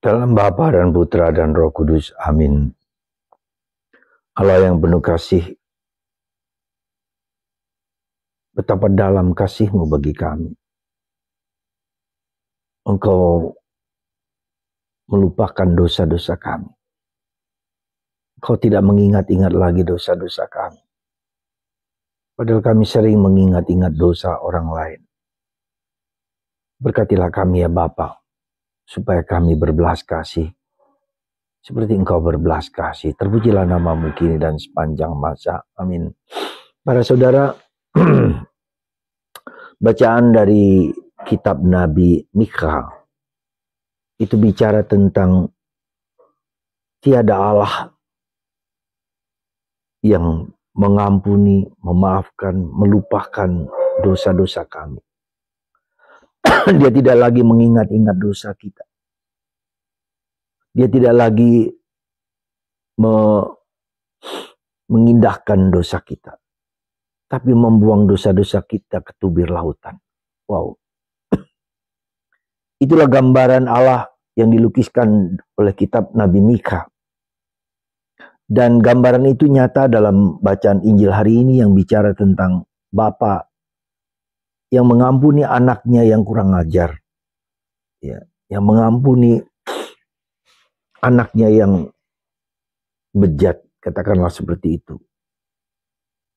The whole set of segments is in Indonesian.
Dalam Bapa dan Putra dan Roh Kudus. Amin. Allah yang penuh kasih, betapa dalam kasih-Mu bagi kami. Engkau melupakan dosa-dosa kami. Engkau tidak mengingat-ingat lagi dosa-dosa kami. Padahal kami sering mengingat-ingat dosa orang lain. Berkatilah kami ya Bapa, supaya kami berbelas kasih seperti Engkau berbelas kasih. Terpujilah nama-Mu kini dan sepanjang masa. Amin. Para saudara, bacaan dari kitab Nabi Mikha itu bicara tentang tiada Allah yang mengampuni, memaafkan, melupakan dosa-dosa kami. Dia tidak lagi mengingat-ingat dosa kita. Dia tidak lagi mengindahkan dosa kita, tapi membuang dosa-dosa kita ke tubir lautan. Wow. Itulah gambaran Allah yang dilukiskan oleh kitab Nabi Mikha. Dan gambaran itu nyata dalam bacaan Injil hari ini yang bicara tentang Bapa yang mengampuni anaknya yang kurang ajar. Ya, yang mengampuni anaknya yang bejat, katakanlah seperti itu.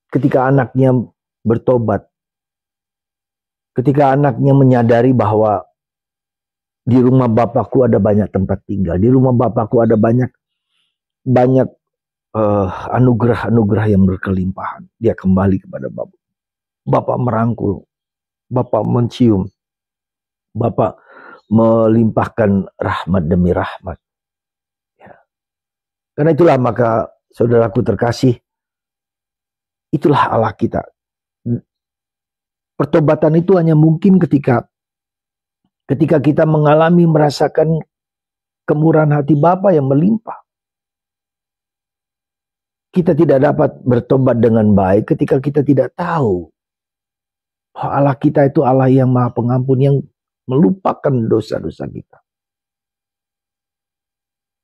Ketika anaknya bertobat, ketika anaknya menyadari bahwa di rumah Bapakku ada banyak tempat tinggal, di rumah Bapakku ada banyak anugerah-anugerah yang berkelimpahan. Dia kembali kepada Bapak. Bapak merangkul, Bapak mencium, Bapak melimpahkan rahmat demi rahmat. Ya. Karena itulah maka saudaraku terkasih, itulah Allah kita. Pertobatan itu hanya mungkin ketika kita mengalami, merasakan kemurahan hati Bapa yang melimpah. Kita tidak dapat bertobat dengan baik ketika kita tidak tahu bahwa Allah kita itu Allah yang Maha Pengampun, yang melupakan dosa-dosa kita.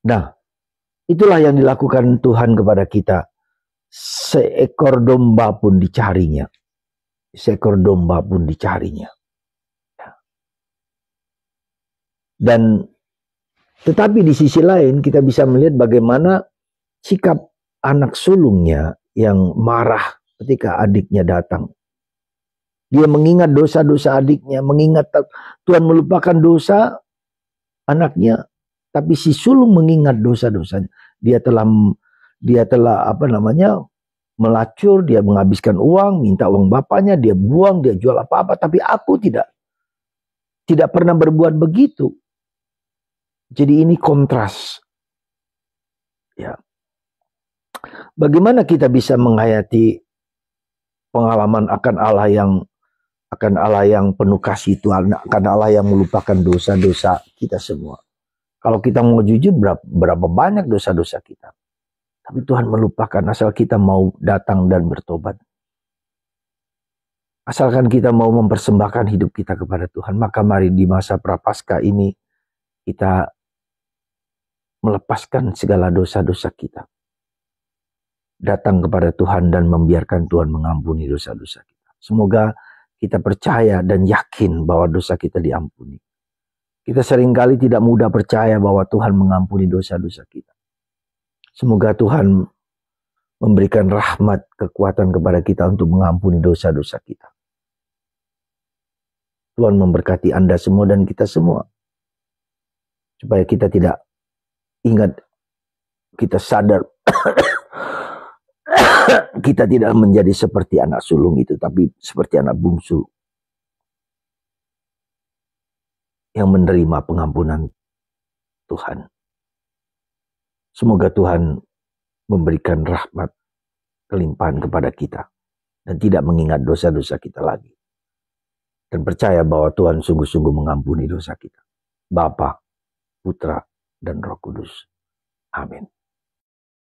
Nah, itulah yang dilakukan Tuhan kepada kita. Seekor domba pun dicarinya. Seekor domba pun dicarinya. Dan tetapi di sisi lain kita bisa melihat bagaimana sikap anak sulungnya yang marah ketika adiknya datang. Dia mengingat dosa-dosa adiknya, mengingat Tuhan melupakan dosa anaknya, tapi si sulung mengingat dosa-dosanya. Dia telah melacur, dia menghabiskan uang, minta uang bapaknya, dia buang, dia jual apa-apa, tapi aku tidak pernah berbuat begitu. Jadi ini kontras. Ya. Bagaimana kita bisa menghayati pengalaman akan Allah yang penuh kasih Tuhan, akan Allah yang melupakan dosa-dosa kita semua. Kalau kita mau jujur, berapa banyak dosa-dosa kita. Tapi Tuhan melupakan asal kita mau datang dan bertobat. Asalkan kita mau mempersembahkan hidup kita kepada Tuhan, maka mari di masa Prapaskah ini kita melepaskan segala dosa-dosa kita. Datang kepada Tuhan dan membiarkan Tuhan mengampuni dosa-dosa kita. Semoga kita percaya dan yakin bahwa dosa kita diampuni. Kita seringkali tidak mudah percaya bahwa Tuhan mengampuni dosa-dosa kita. Semoga Tuhan memberikan rahmat, kekuatan kepada kita untuk mengampuni dosa-dosa kita. Tuhan memberkati Anda semua dan kita semua. Supaya kita tidak ingat, kita sadar kita tidak menjadi seperti anak sulung itu, tapi seperti anak bungsu yang menerima pengampunan Tuhan. Semoga Tuhan memberikan rahmat, kelimpahan kepada kita dan tidak mengingat dosa-dosa kita lagi. Dan percaya bahwa Tuhan sungguh-sungguh mengampuni dosa kita. Bapa, Putra, dan Roh Kudus. Amin.